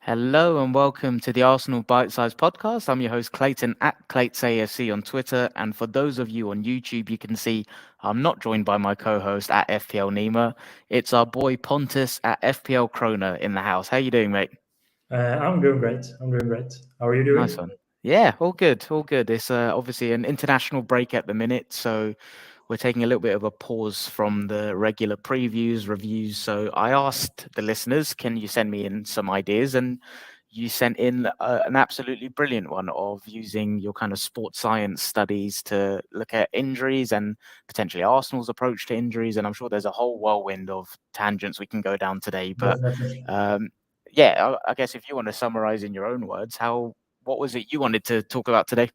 Hello and welcome to the Arsenal BiteSize Podcast. I'm your host Clayton at ClaytSAFC on Twitter. And for those of you on YouTube, you can see I'm not joined by my co-host at FPL Nima. It's our boy Pontus at FPL Krona in the house. How you doing, mate? I'm doing great. How are you Nice doing? one. Yeah, all good, all good. It's obviously an international break at the minute, so we're taking a little bit of a pause from the regular previews, reviews. So I asked the listeners, can you send me in some ideas? And you sent in an absolutely brilliant one of using your kind of sports science studies to look at injuries and potentially Arsenal's approach to injuries. And I'm sure there's a whole whirlwind of tangents we can go down today. But Definitely. um, yeah, I guess if you want to summarize in your own words, what was it you wanted to talk about today?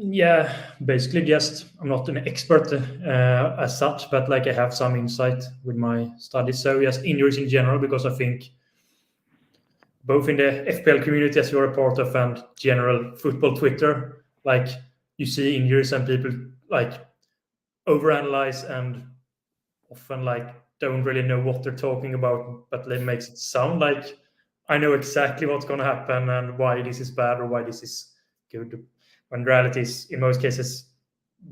Yeah, basically just I'm not an expert as such, but like I have some insight with my studies. So just injuries in general, because I think both in the FPL community as you're a part of and general football Twitter, like you see injuries and people like overanalyze and often like don't really know what they're talking about, but it makes it sound like I know exactly what's going to happen and why this is bad or why this is good. When reality is, in most cases,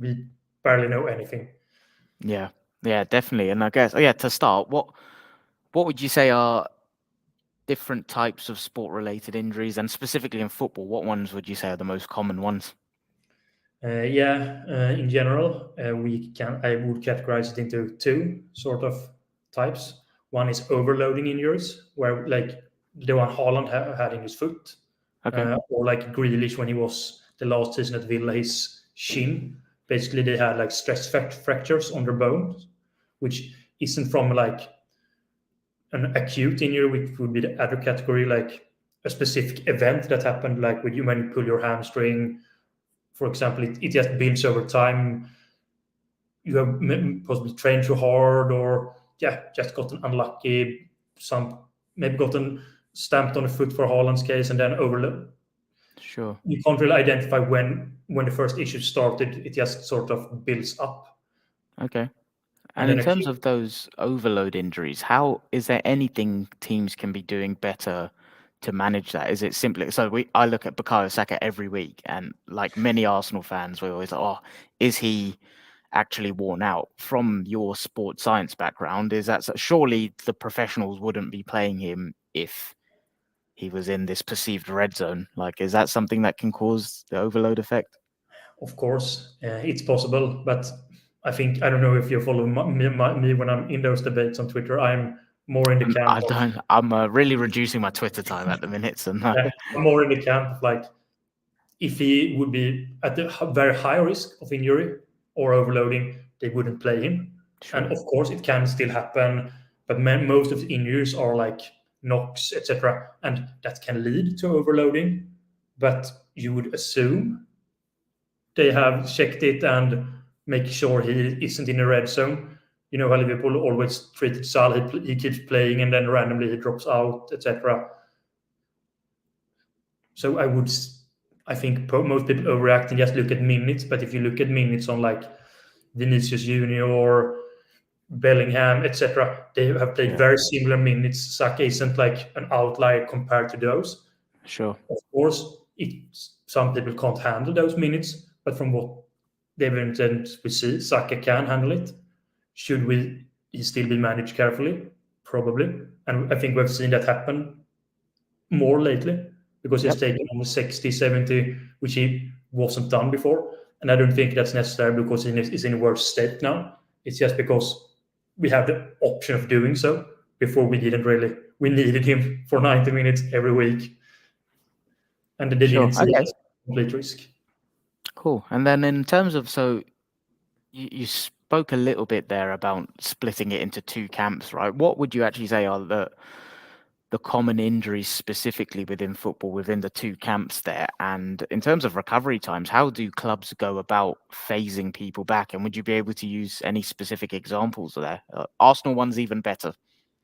we barely know anything. Yeah, yeah, definitely. And I guess, yeah, to start, what would you say are different types of sport-related injuries, and specifically in football, what ones would you say are the most common ones? In general, I would categorize it into two sort of types. One is overloading injuries, where like the one Haaland had in his foot, Okay, or like Grealish when he was the last season at Villa, his shin. Basically, they had like stress fractures on their bones, which isn't from like an acute injury, which would be the other category, like a specific event that happened, like when you pull your hamstring, for example. It just builds over time. You have possibly trained too hard, or just gotten unlucky. Some maybe gotten stamped on the foot for Haaland's case, and then overload. sure. You can't really identify when the first issue started. It just sort of builds up, Okay. and And in then terms acute. of those overload injuries, how is there anything teams can be doing better to manage that? Is it simply I look at Bukayo Saka every week, and like many Arsenal fans, we're always like, oh, is he actually worn out? From your sports science background, is that surely the professionals wouldn't be playing him if he was in this perceived red zone? Like, is that something that can cause the overload effect? Of course, it's possible, but I don't know if you follow me when I'm in those debates on Twitter. I'm more in the camp I of don't. I'm really reducing my Twitter time at the minute, so no. I'm more in the camp of like if he would be at the very high risk of injury or overloading, they wouldn't play him. And Sure. of course, it can still happen, but most of the injuries are like knocks, etc., and that can lead to overloading. But you would assume they have checked it and make sure he isn't in a red zone. You know how Liverpool always treated Salah, he keeps playing and then randomly he drops out, etc. So I think most people overreact and just look at minutes. But if you look at minutes on like Vinicius Junior, Bellingham, etc., they have played Yeah. very similar minutes. Saka isn't like an outlier compared to those. Sure. Of course, some people can't handle those minutes, but from what the evidence we see, Saka can handle it. Should he still be managed carefully? Probably. And I think we've seen that happen more lately because he's Yep. taken almost 60, 70, which he wasn't done before. And I don't think that's necessary because he's in a worse state now. It's just because we have the option of doing so. Before we needed him for 90 minutes every week, and they Sure. didn't see it Okay. as a complete risk. Cool. And then in terms of you spoke a little bit there about splitting it into two camps, right? What would you actually say are the common injuries specifically within football within the two camps there? And in terms of recovery times, how do clubs go about phasing people back? And would you be able to use any specific examples there? Arsenal one's even better.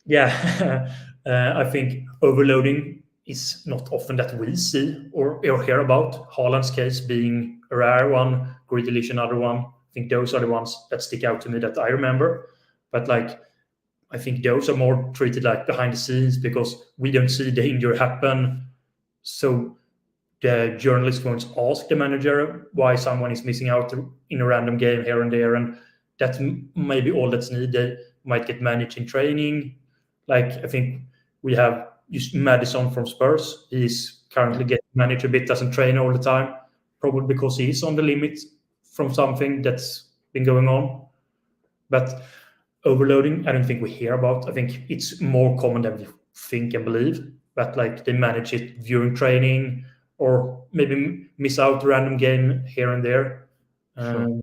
Yeah, I think overloading is not often that we see or hear about. Haaland's case being a rare one, Grealish another one. I think those are the ones that stick out to me that I remember. But like, I think those are more treated like behind the scenes because we don't see the injury happen. So the journalist won't ask the manager why someone is missing out in a random game here and there, and that's maybe all that's needed. They might get managed in training. Like I think we have just Madison from Spurs. He's currently Yeah. getting managed a bit, doesn't train all the time, probably because he's on the limit from something that's been going on. But overloading, I don't think we hear about. I think it's more common than we think and believe. But like they manage it during training, or maybe miss out a random game here and there. Sure.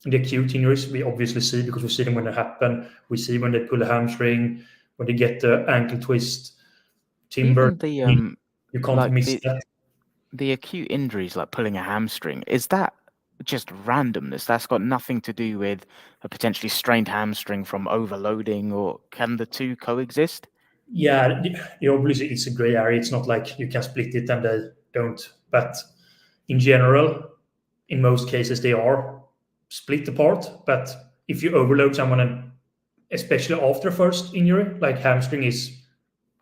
The acute injuries we obviously see because we see them when they happen. We see when they pull a hamstring, when they get the ankle twist, timber. Even the You can't like miss that. the acute injuries, like pulling a hamstring, is that just randomness? That's got nothing to do with a potentially strained hamstring from overloading, or can the two coexist? Yeah, obviously it's a gray area. It's not like you can split it and they don't. But in general, in most cases, they are split apart. But if you overload someone, and especially after first injury, like hamstring is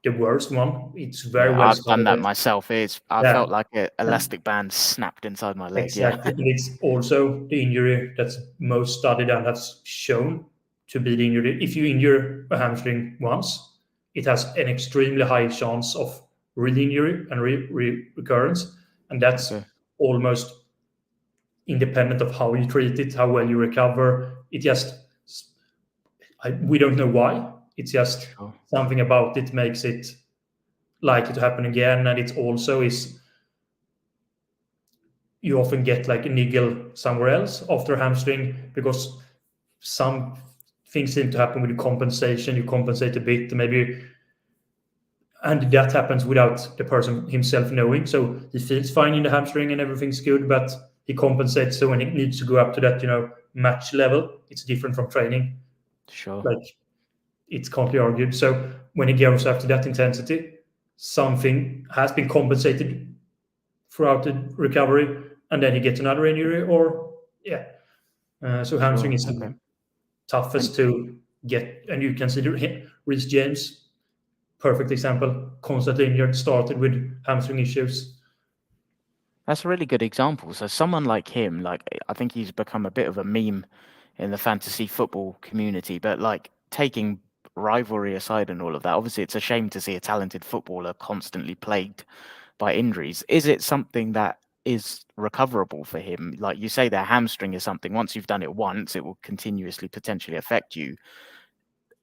the worst one. It's very Yeah, well I've done that studied. myself. I Yeah, felt like an and elastic band snapped inside my leg. Yeah. exactly. And it's also the injury that's most studied and that's shown to be the injury. If you injure a hamstring once, it has an extremely high chance of re-injury and recurrence. And that's Okay. almost independent of how you treat it, how well you recover. It just, we don't know why. It's just Sure. something about it makes it likely to happen again. And it also is, you often get like a niggle somewhere else after a hamstring because some things seem to happen with the compensation. You compensate a bit, maybe, and that happens without the person himself knowing. So he feels fine in the hamstring and everything's good, but he compensates. So when he needs to go up to that, match level, it's different from training. Sure. Like it can't be argued. So when he goes up to that intensity, something has been compensated throughout the recovery, and then he gets another injury, or yeah. So hamstring Sure. is the Okay. And toughest to get, and you consider Reece James, perfect example, constantly injured, started with hamstring issues. that's a really good example. So someone like him, like I think he's become a bit of a meme in the fantasy football community, but like taking rivalry aside and all of that, obviously it's a shame to see a talented footballer constantly plagued by injuries. Is it something that is recoverable for him? Like you say, their hamstring is something, once you've done it once, it will continuously potentially affect you.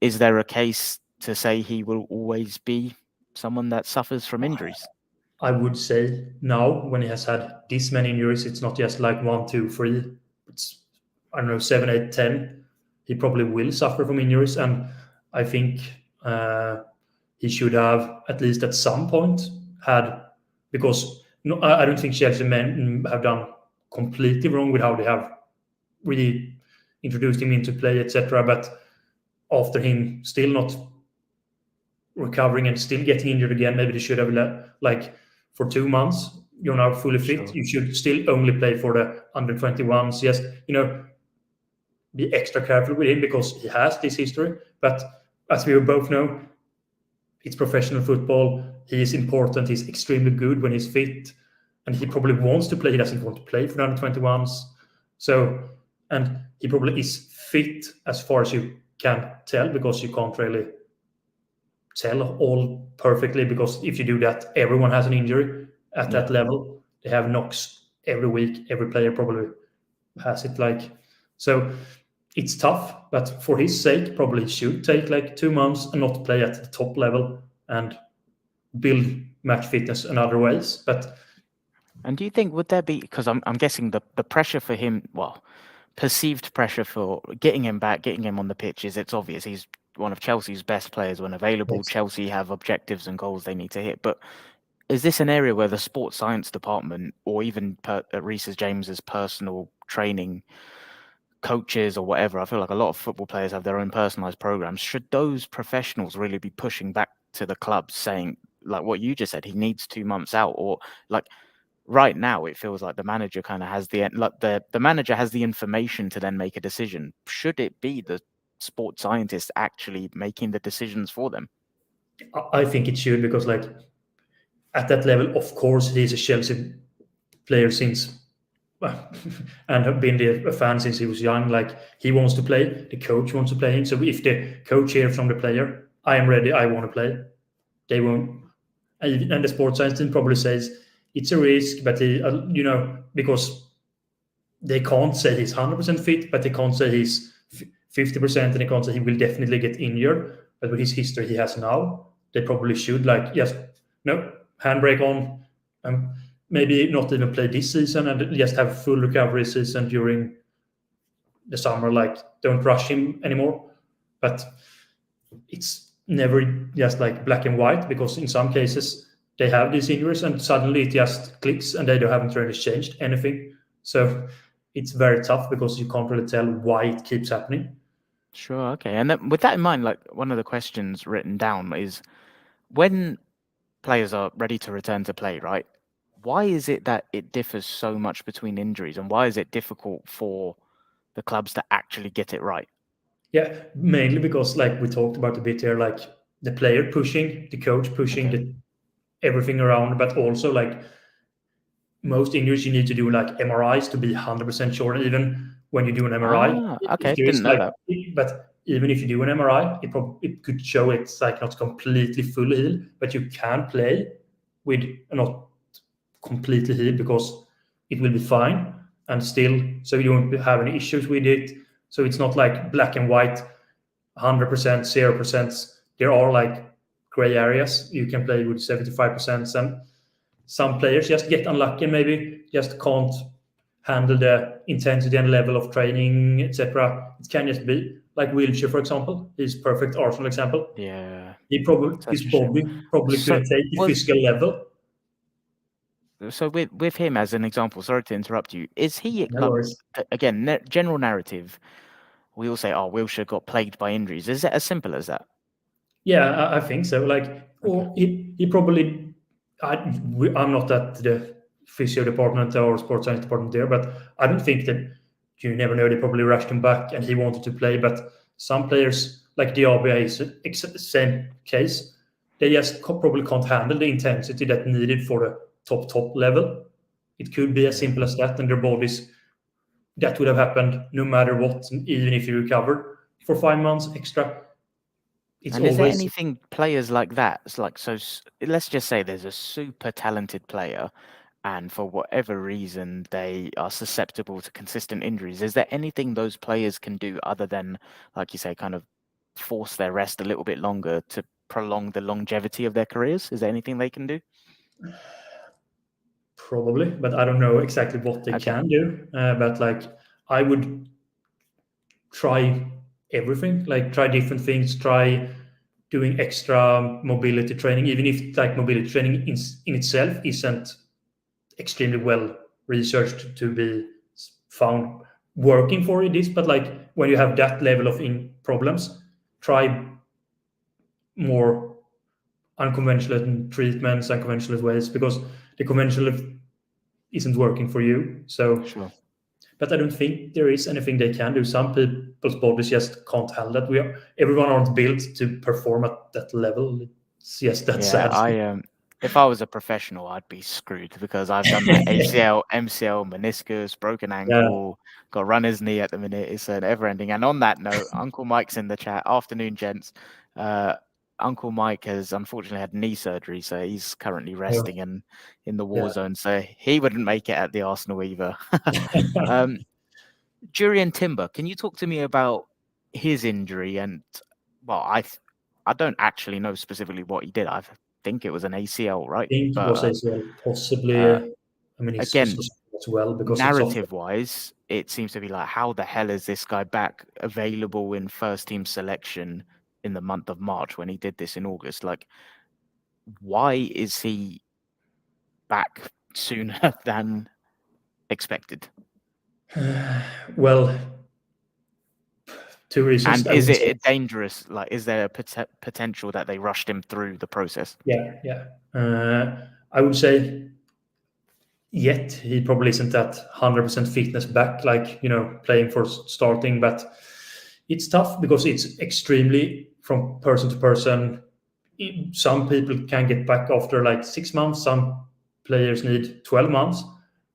Is there a case to say he will always be someone that suffers from injuries? I would say now, when he has had this many injuries, it's not just like one, two, three. It's, I don't know, seven, eight, 10. He probably will suffer from injuries, and I think he should have at least at some point had, because no, I don't think Chelsea men have done completely wrong with how they have really introduced him into play, etc. But after him still not recovering and still getting injured again, maybe they should have like for 2 months. You're now fully fit. Sure. You should still only play for the under 21s. Yes, be extra careful with him because he has this history. But as we both know, it's professional football. He is important. He's extremely good when he's fit, and he probably wants to play. He doesn't want to play for the under 21s. So, and he probably is fit as far as you can tell, because you can't really tell all perfectly, because if you do that, everyone has an injury at Yeah. that level. They have knocks every week. Every player probably has it. Like, so it's tough, but for his sake, probably should take like 2 months and not play at the top level and build match fitness in other ways. But And do you think, would there be, because I'm guessing the pressure for him, well, perceived pressure for getting him back, getting him on the pitches, it's obvious he's one of Chelsea's best players when available. yes, Chelsea have objectives and goals they need to hit. But is this an area where the sports science department, or even Reece James's personal training coaches or whatever, I feel like a lot of football players have their own personalized programs. Should those professionals really be pushing back to the clubs saying, like what you just said, he needs 2 months out? Or like right now it feels like the manager kind of has the manager has the information to then make a decision. Should it be the sports scientists actually making the decisions for them? I think it should, because like at that level, of course, he's a Chelsea player since and have been a fan since he was young. Like, he wants to play, the coach wants to play him. So if the coach hears from the player, I am ready, I want to play, they won't. And the sports science team probably says it's a risk, but because they can't say he's 100% fit, but they can't say he's 50%, and they can't say he will definitely get injured. But with his history he has now, they probably should, like, just no handbrake on, maybe not even play this season and just have a full recovery season during the summer. Like, don't rush him anymore. But it's never just like black and white, because in some cases they have these injuries and suddenly it just clicks and they haven't really changed anything. So it's very tough because you can't really tell why it keeps happening. Sure. Okay. And then with that in mind, like, one of the questions written down is, when players are ready to return to play, right? Why is it that it differs so much between injuries, and why is it difficult for the clubs to actually get it right? Yeah, mainly because, like we talked about a bit here, like the player pushing, the coach pushing, everything around, but also like most injuries you need to do like MRIs to be 100% sure. Even when you do an MRI, Okay. if there is Didn't know that. but even if you do an MRI, it could show it's like not completely fully healed, but you can play with not completely healed because it will be fine, and still, so you don't have any issues with it. So it's not like black and white, 100%, 0%. There are like gray areas. You can play with 75%, and some players just get unlucky and maybe just can't handle the intensity and level of training, etc. It can just be like Wilshere, for example. He's perfect Arsenal example. Yeah. His body probably couldn't take the physical level. So with him as an example, sorry to interrupt you, is he, No worries. again, general narrative, we all say, oh, Wilshere got plagued by injuries. Is it as simple as that? Yeah, I think so. Like, or he probably. I'm not at the physio department or sports science department there, but I don't think that, you never know. They probably rushed him back and he wanted to play. But some players, like Diaby, is the same case. They just probably can't handle the intensity that needed for the top level. It could be as simple as that, and their bodies. That would have happened no matter what, even if you recovered for 5 months extra. It's And is there always anything players like that? It's like, so let's just say there's a super talented player, and for whatever reason they are susceptible to consistent injuries. Is there anything those players can do other than, like you say, kind of force their rest a little bit longer to prolong the longevity of their careers? Is there anything they can do? probably, but I don't know exactly what they can do. But like, I would try everything, like try different things, try doing extra mobility training, even if like mobility training in itself isn't extremely well researched to be found working for this. But like, when you have that level of problems, try more unconventional treatments, unconventional ways, because the conventional isn't working for you. So Sure. but I don't think there is anything they can do. Some people's bodies just can't handle that. Everyone aren't built to perform at that level. It's just that sad. If I was a professional, I'd be screwed, because I've done like ACL, MCL, meniscus, broken ankle, got runner's knee at the minute. It's an ever-ending. And on that note, Uncle Mike's in the chat. Afternoon, gents. Uncle Mike has unfortunately had knee surgery, so he's currently resting and in the war zone. So he wouldn't make it at the Arsenal either. Jurriën Timber, can you talk to me about his injury? And well, I don't actually know specifically what he did. I think it was an ACL, right? I think it was ACL, possibly. I mean, it's again, as well, because narrative-wise, it seems to be like, how the hell is this guy back available in first-team selection in the month of March when he did this in August? Like, why is he back sooner than expected? Well, two reasons. And is it dangerous? Like, is there a potential that they rushed him through the process? Yeah. I would say yet he probably isn't that 100% fitness back, like, playing for starting. But it's tough because it's extremely from person to person. some people can get back after like 6 months. Some players need 12 months.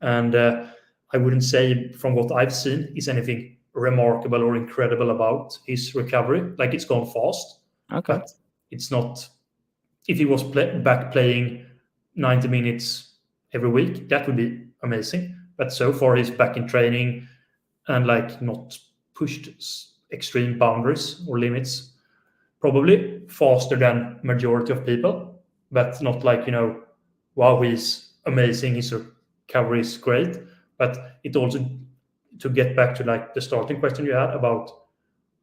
And I wouldn't say from what I've seen is anything remarkable or incredible about his recovery. Like, it's gone fast, Okay. but it's not. If he was back playing 90 minutes every week, that would be amazing. But so far, he's back in training and like not pushed extreme boundaries or limits. Probably faster than majority of people, but not like, wow, he's amazing, his recovery is great. But it also, to get back to like the starting question you had about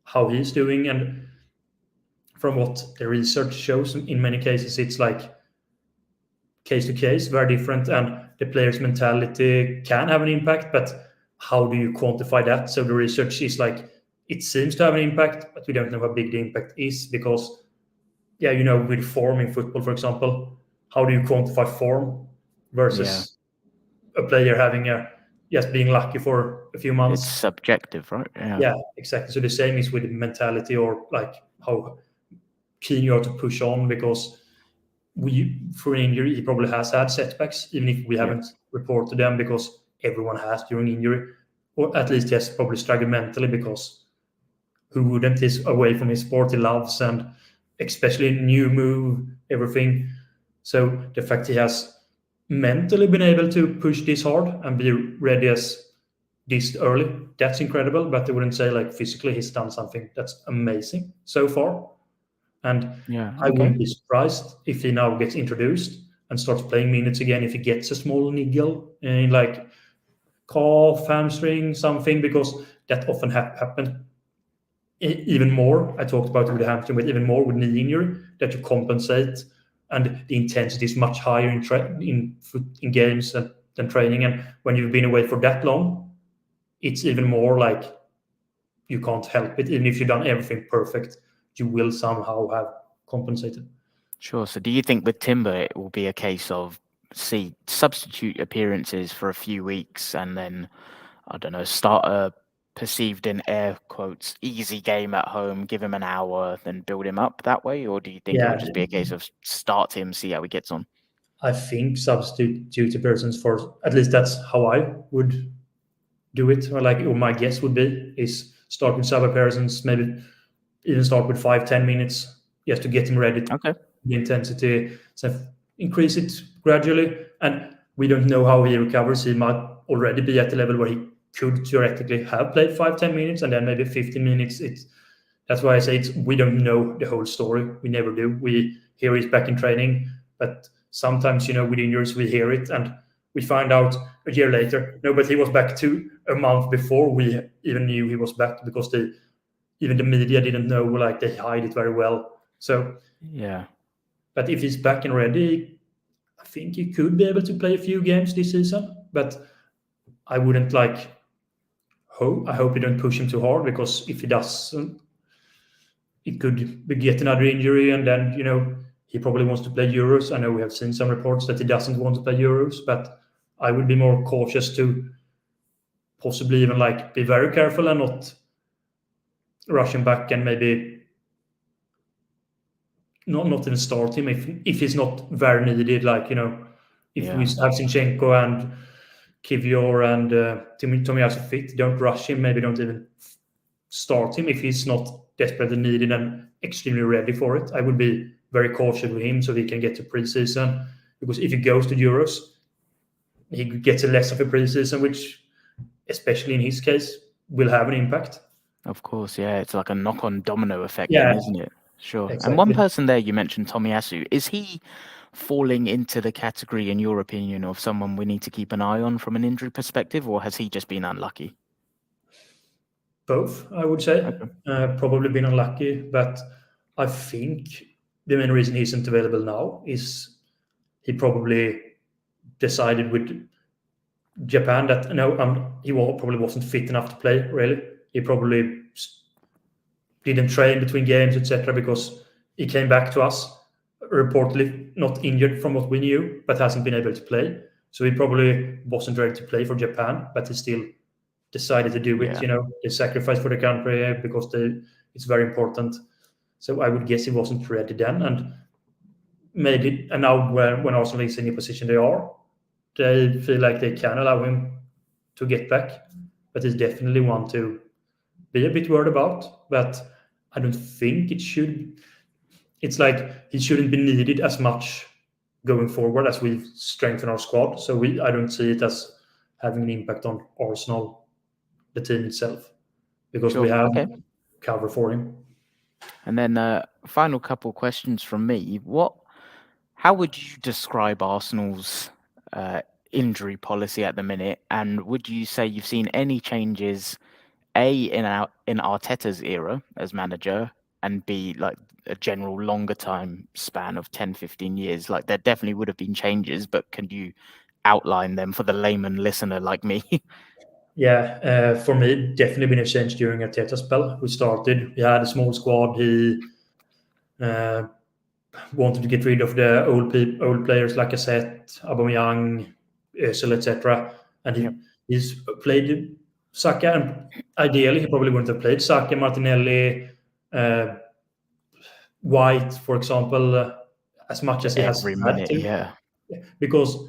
how he's doing, and from what the research shows, in many cases it's like case to case, very different, and the player's mentality can have an impact, but how do you quantify that? So the research is like, it seems to have an impact, but we don't know how big the impact is, because with form in football, for example, how do you quantify form versus a player having just being lucky for a few It's months? subjective, right? Yeah, exactly. So the same is with mentality, or like how keen you are to push on, because for injury, he probably has had setbacks, even if we haven't reported them, because everyone has during injury, or at least he has probably struggled mentally, because who wouldn't? He's away from his sport he loves, and especially new move, everything. So the fact he has mentally been able to push this hard and be ready as this early, that's incredible. But I wouldn't say like physically he's done something that's amazing so far. And I Okay. wouldn't be surprised if he now gets introduced and starts playing minutes again, if he gets a small niggle in like calf, hamstring, something, because that often happens. Even more, I talked about it with the hamstring, but even more with knee injury, that you compensate, and the intensity is much higher in games than training. And when you've been away for that long, it's even more like you can't help it. Even if you've done everything perfect, you will somehow have compensated. Sure. So do you think with Timber it will be a case of substitute appearances for a few weeks and then, I don't know, start a perceived in air quotes easy game at home, give him an hour, then build him up that way? Or do you think it will Yeah, just be a case of start him, see how he gets on? I think substitute appearances, for at least that's how I would do it. Or my guess would be is start with sub appearances, maybe even start with 5-10 minutes just to get him ready. Okay. The intensity, so increase it gradually. And we don't know how he recovers. He might already be at the level where he could theoretically have played 5-10 minutes, and then maybe 15 minutes. That's why I say we don't know the whole story. We never do. We hear he's back in training, but sometimes, with injuries, we hear it and we find out a year later, no, but he was back a month before we even knew he was back, because even the media didn't know, like they hide it very well. So, but if he's back and ready, I think he could be able to play a few games this season, but I wouldn't I hope you don't push him too hard, because if he doesn't, it could get another injury, and then he probably wants to play Euros. I know we have seen some reports that he doesn't want to play Euros, but I would be more cautious to possibly even be very careful and not rush him back, and maybe not even start him if he's not very needed. If we have Zinchenko and Kivior and Tomiyasu fit, don't rush him. Maybe don't even start him if he's not desperately needed and extremely ready for it. I would be very cautious with him so he can get to preseason, because if he goes to Euros, he gets less of a preseason, which, especially in his case, will have an impact. Of course, yeah. It's like a knock-on domino effect, isn't it? Sure. Exactly. And one person there you mentioned, Tomiyasu, is he falling into the category, in your opinion, of someone we need to keep an eye on from an injury perspective, or has he just been unlucky? Both, I would say. Okay. Probably been unlucky, but I think the main reason he isn't available now is he probably decided with Japan that he probably wasn't fit enough to play, really. He probably didn't train between games, etc., because he came back to us reportedly not injured from what we knew, but hasn't been able to play. So he probably wasn't ready to play for Japan, but he still decided to do it. They sacrificed for the country because it's very important. So I would guess he wasn't ready then. And made it, and now when Arsenal is in the position they feel like they can allow him to get back. But he's definitely one to be a bit worried about. But I don't think it should. It's like he shouldn't be needed as much going forward as we strengthen our squad. So I don't see it as having an impact on Arsenal, the team itself, because we have cover for him. And then final couple questions from me. How would you describe Arsenal's injury policy at the minute? And would you say you've seen any changes, A, in Arteta's era as manager, and B, like a general longer time span of 10, 15 years? Like there definitely would have been changes, but can you outline them for the layman listener like me? Yeah, for me, definitely been a change during Arteta's spell. We had a small squad. He wanted to get rid of the old players like Cassette, Aubameyang, Özil, etc. And he's played Saka, and ideally he probably wouldn't have played Saka, Martinelli, White, for example, as much as he has had to.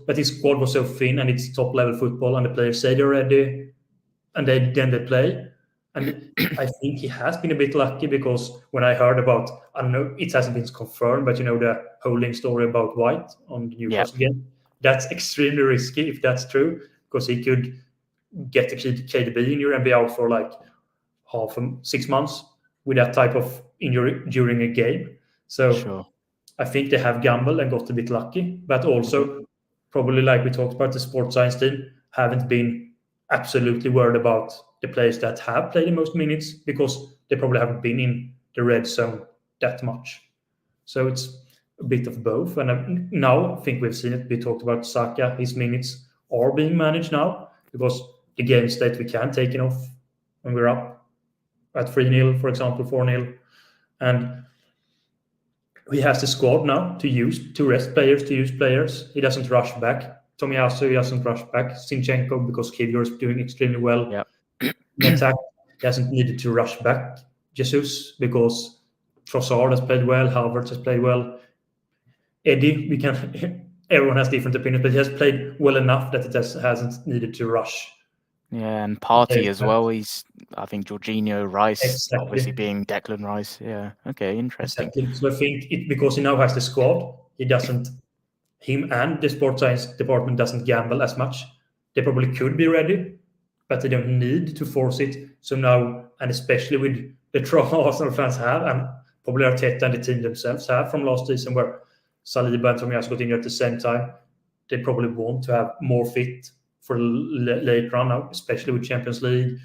But his squad was so thin, and it's top level football, and the players say they're ready, and then they play. And I think he has been a bit lucky, because when I heard about, I don't know, it hasn't been confirmed, but the holding story about White on the Newcastle game, that's extremely risky if that's true, because he could get a KDB injury and be out for like 6 months with that type of injury during a game. So I think they have gambled and got a bit lucky, but also probably, like we talked about, the sports science team haven't been absolutely worried about the players that have played the most minutes, because they probably haven't been in the red zone that much. So it's a bit of both. And now I think we've seen it. We talked about Saka. His minutes are being managed now, because the games that we can take off when we're up at 3-0, for example, 4-0. And he has the squad now to rest players, to use players. He doesn't rush back. Tomiyasu doesn't rush back. Zinchenko, because Kivior is doing extremely well. In attack, he hasn't needed to rush back Jesus, because Trossard has played well, Havertz has played well. Eddie, everyone has different opinions, but he has played well enough that it hasn't needed to rush. Yeah, and Partey as well. I think Jorginho, Rice, obviously being Declan Rice. Yeah, okay, interesting. Exactly. So I think because he now has the squad, him and the sports science department doesn't gamble as much. They probably could be ready, but they don't need to force it. So now, and especially with the trauma Arsenal fans have, and probably Arteta and the team themselves have from last season, where Saliba and Tomiyasu got injured at the same time, they probably want to have more fit for the late run now, especially with Champions League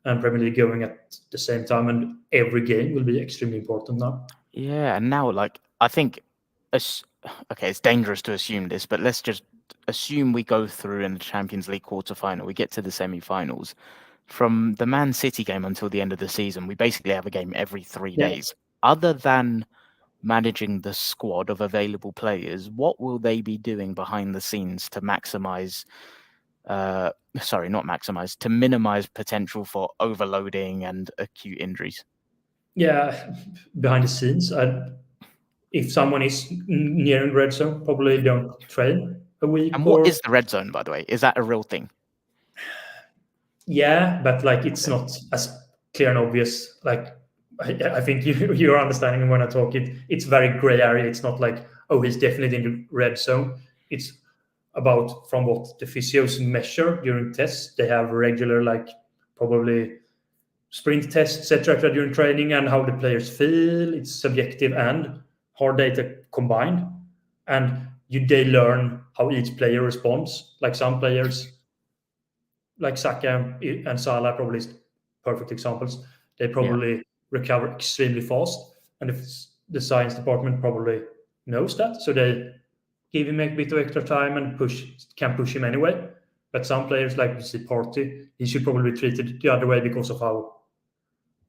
and Premier League going at the same time, and every game will be extremely important now. Yeah, and now, like, I think, okay, it's dangerous to assume this, but let's just assume we go through in the Champions League quarterfinal, we get to the semi-finals. From the Man City game until the end of the season, we basically have a game every 3 days. Other than managing the squad of available players, what will they be doing behind the scenes to to minimize potential for overloading and acute injuries? Yeah, behind the scenes, if someone is near in red zone, probably don't train a week. And what is the red zone, by the way? Is that a real thing? Yeah, but like it's not as clear and obvious. Like I think you're understanding when I talk. It's very gray area. It's not like, oh, he's definitely in the red zone. It's about from what the physios measure during tests. They have regular, like, probably sprint tests, etc., during training, and how the players feel. It's subjective and hard data combined, and they learn how each player responds. Like some players, like Saka and Salah, probably perfect examples. They probably recover extremely fast, and the science department probably knows that, so they give him a bit of extra time and can push him anyway. But some players, like Partey, he should probably be treated the other way because of how.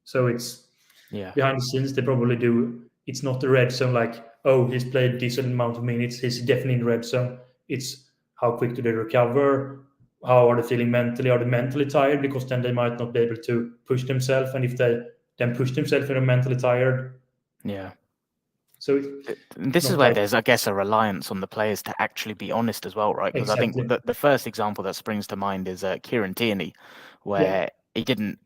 So it's behind the scenes. They probably do. It's not the red zone, like, oh, he's played a decent amount of minutes, he's definitely in the red zone. It's how quick do they recover? How are they feeling mentally? Are they mentally tired? Because then they might not be able to push themselves. And if they then push themselves and are mentally tired. Yeah. So And it's this is not where like there's, I guess, a reliance on the players to actually be honest as well, right? Because I think exactly. the first example that springs to mind is Kieran Tierney, Yeah, where he didn't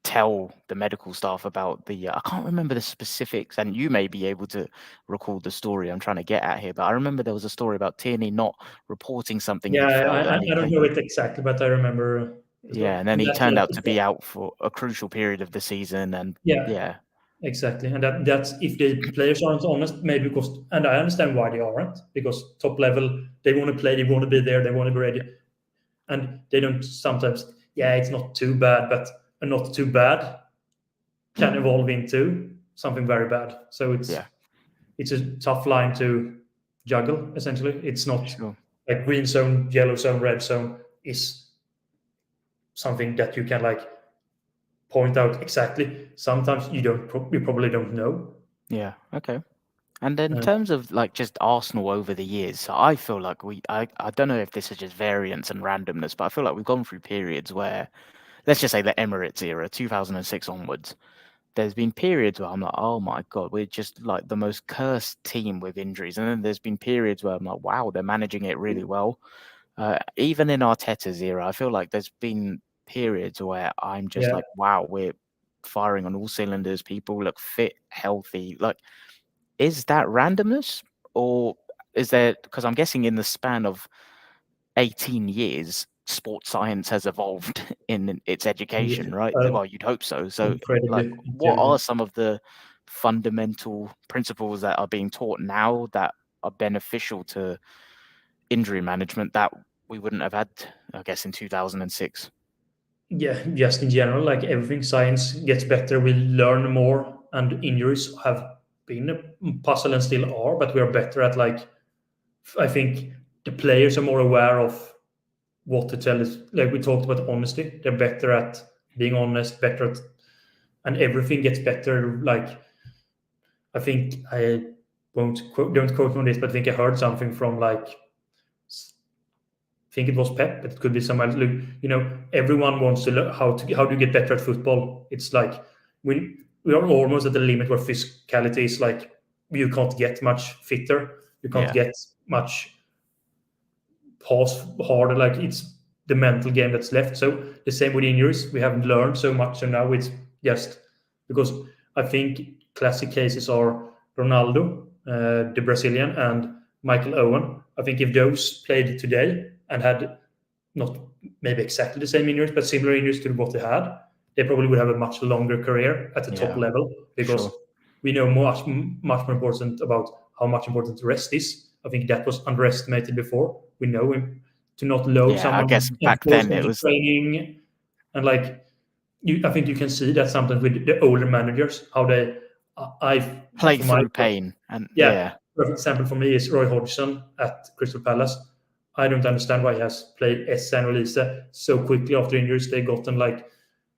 tell the medical staff about the I can't remember the specifics, and you may be able to recall the story I'm trying to get at here, but I remember there was a story about Tierney not reporting something yeah. he felt, I, and I I don't know it exactly, but I remember the story. yeah, and then And he that's turned like out to be out for a crucial period of the season, and yeah, yeah, exactly. And that's if the players aren't honest, maybe because, and I understand why they aren't, because top level, they want to play, they want to be there, they want to be ready, and they don't sometimes. Yeah, it's not too bad, but a not too bad can evolve into something very bad. So yeah, it's a tough line to juggle. Essentially, it's not sure, like green zone, yellow zone, red zone is something that you can like point out exactly. Sometimes you probably don't know. yeah, okay. And in Uh, terms of like just Arsenal over the years, so I feel like I don't know if this is just variance and randomness, but I feel like we've gone through periods where, let's just say the Emirates era, 2006 onwards, there's been periods where I'm like, oh my God, we're just like the most cursed team with injuries. And then there's been periods where I'm like, wow, they're managing it really well. Even in Arteta's era, I feel like there's been periods where I'm just yeah, like, wow, we're firing on all cylinders. People look fit, healthy. Like, is that randomness? Or is there, because I'm guessing in the span of 18 years, sports science has evolved in its yeah, education, right? Well, you'd hope so. So, like, incredibly what generally. are some of the fundamental principles that are being taught now that are beneficial to injury management that we wouldn't have had, I guess, in 2006? Yeah, just in general, like everything, science gets better. We learn more, and injuries have been a puzzle and still are, but we are better at like. I think the players are more aware of what to tell us. Like we talked about honesty, they're better at being honest, better at, and everything gets better. Like I think I won't quote, don't quote me on this, but I think I heard something from like I think it was Pep, but it could be someone else. Look, everyone wants to learn how do you get better at football. It's like we are almost at the limit where physicality is like you can't get much fitter, you can't Yeah, get much pass harder. Like it's the mental game that's left. So the same with injuries, we haven't learned so much. So now it's just because I think classic cases are Ronaldo, the Brazilian, and Michael Owen. I think if those played today and had not maybe exactly the same injuries, but similar injuries to what they had, they probably would have a much longer career at the top yeah, level because sure. we know much more important about how much important rest is. I think that was underestimated before. We know to not load Yeah, I someone guess and back force then them it to was training, and like I think you can see that sometimes with the older managers how they. I play for my through pain. And yeah, yeah, perfect example for me is Roy Hodgson at Crystal Palace. I don't understand why he has played Essa and Olise so quickly after injuries. They gotten like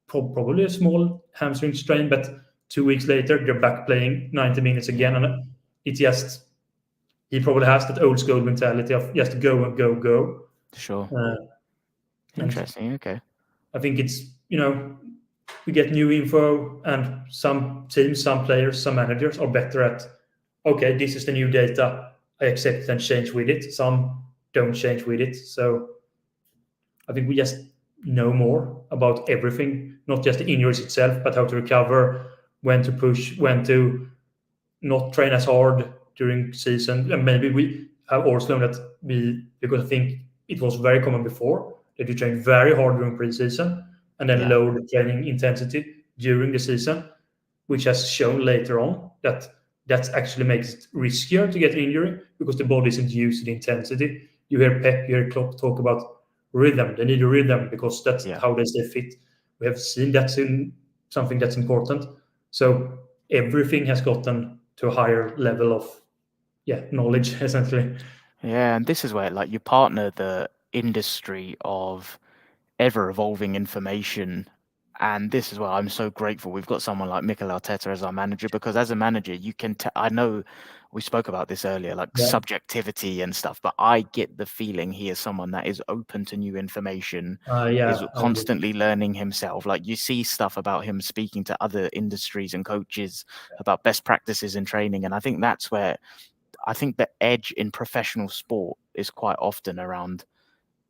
probably a small hamstring strain, but 2 weeks later they're back playing 90 minutes again, yeah, and it just he probably has that old school mentality of just go and go go. sure. Uh, and Interesting. Okay. I think it's we get new info, and some teams, some players, some managers are better at okay, this is the new data. I accept and change with it. Some don't change with it. So I think we just know more about everything, not just the injuries itself, but how to recover, when to push, when to not train as hard during season. And maybe we have also learned that because I think it was very common before that you train very hard during preseason and then Yeah, lower the training intensity during the season, which has shown later on that actually makes it riskier to get an injury because the body isn't used to the intensity. You hear Pep, you hear Klopp talk about rhythm. They need a rhythm because that's yeah. how they stay fit. We have seen that's in something that's important. So everything has gotten to a higher level of knowledge essentially. Yeah, and this is where like you partner the industry of ever evolving information And this is why I'm so grateful we've got someone like Mikel Arteta as our manager, because as a manager, you can I know we spoke about this earlier, like Yeah. subjectivity and stuff, but I get the feeling he is someone that is open to new information, is Yeah, I agree. constantly learning himself. Like you see stuff about him speaking to other industries and coaches about best practices in training. And I think that's where I think the edge in professional sport is quite often around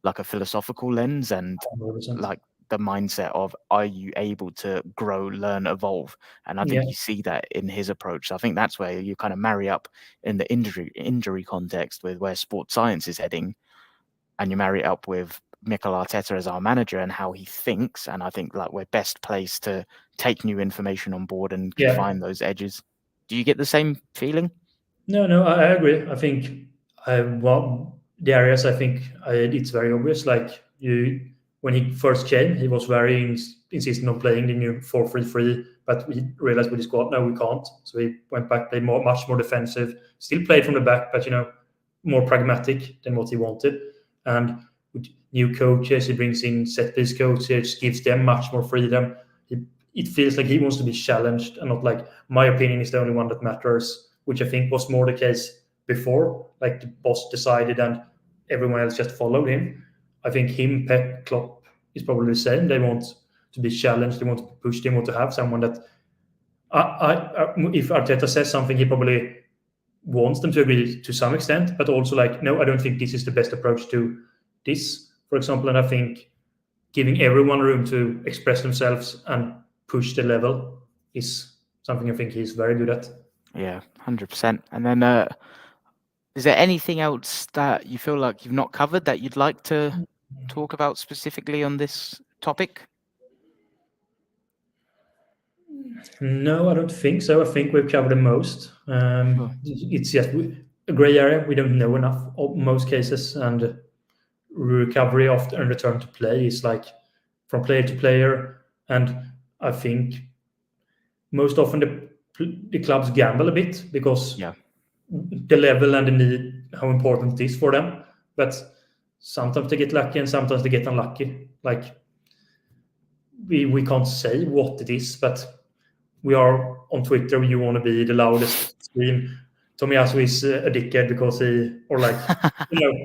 like a philosophical lens and 100%. like the mindset of, are you able to grow, learn, evolve? And I Yeah. think you see that in his approach. So I think that's where you kind of marry up in the injury context with where sports science is heading, and you marry it up with Mikel Arteta as our manager and how he thinks. And I think like we're best placed to take new information on board and Yeah. find those edges. Do you get the same feeling? No, I agree. I think the areas I think it's very obvious. Like when he first came, he was very insistent on playing the new 4-3-3, but we realized with the squad, no, we can't. So he went back, played much more defensive. Still played from the back, but more pragmatic than what he wanted. And with new coaches, he brings in set piece coaches, gives them much more freedom. It feels like he wants to be challenged, and not like my opinion is the only one that matters, which I think was more the case before. Like the boss decided and everyone else just followed him. I think him, Pep, Klopp is probably the same. They want to be challenged. They want to push. They want to have someone that. If Arteta says something, he probably wants them to agree to some extent, but also like, no, I don't think this is the best approach to this, for example. And I think giving everyone room to express themselves and push the level is something I think he's very good at. Yeah, 100%. And then is there anything else that you feel like you've not covered that you'd like to talk about specifically on this topic? No, I don't think so. I think we've covered the most. It's just a gray area. We don't know enough of most cases, and recovery after and return to play is like from player to player. And I think most often the clubs gamble a bit because Yeah. the level and the need, how important it is for them. But sometimes they get lucky and sometimes they get unlucky. Like we can't say what it is, but we are on Twitter. You want to be the loudest scream. Tomiyasu is a dickhead because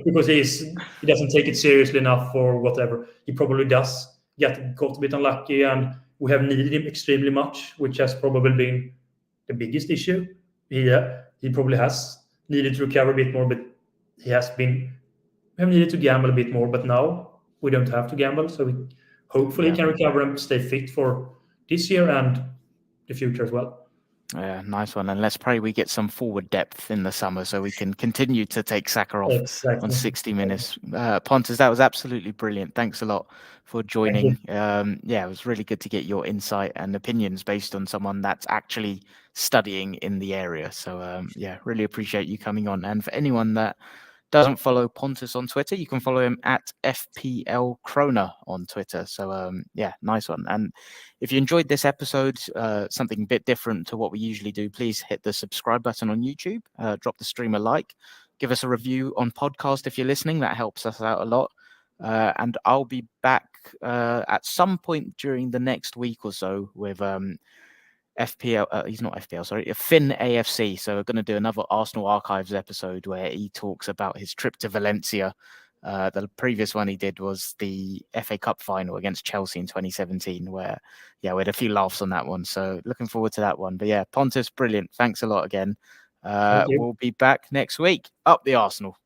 because he doesn't take it seriously enough or whatever. He probably does got a bit unlucky, and we have needed him extremely much, which has probably been the biggest issue. He probably has needed to recover a bit more, but we have needed to gamble a bit more. But now we don't have to gamble, so we hopefully Yeah. can recover and stay fit for this year and the future as well. Yeah, nice one. And let's pray we get some forward depth in the summer so we can continue to take Saka off on Exactly. 60 minutes. Pontus, that was absolutely brilliant. Thanks a lot for joining. Yeah, it was really good to get your insight and opinions based on someone that's actually studying in the area. So yeah, really appreciate you coming on. And for anyone that doesn't follow Pontus on Twitter, you can follow him at FPL Krona on Twitter. So yeah, nice one. And if you enjoyed this episode, something a bit different to what we usually do, please hit the subscribe button on YouTube, drop the stream a like, give us a review on podcast if you're listening. That helps us out a lot. And I'll be back at some point during the next week or so with FPL, he's not FPL, sorry, Finn AFC. So we're going to do another Arsenal Archives episode where he talks about his trip to Valencia. The previous one he did was the FA Cup final against Chelsea in 2017, where, yeah, we had a few laughs on that one. So looking forward to that one. But yeah, Pontus, brilliant. Thanks a lot again. Thank you. We'll be back next week. Up the Arsenal.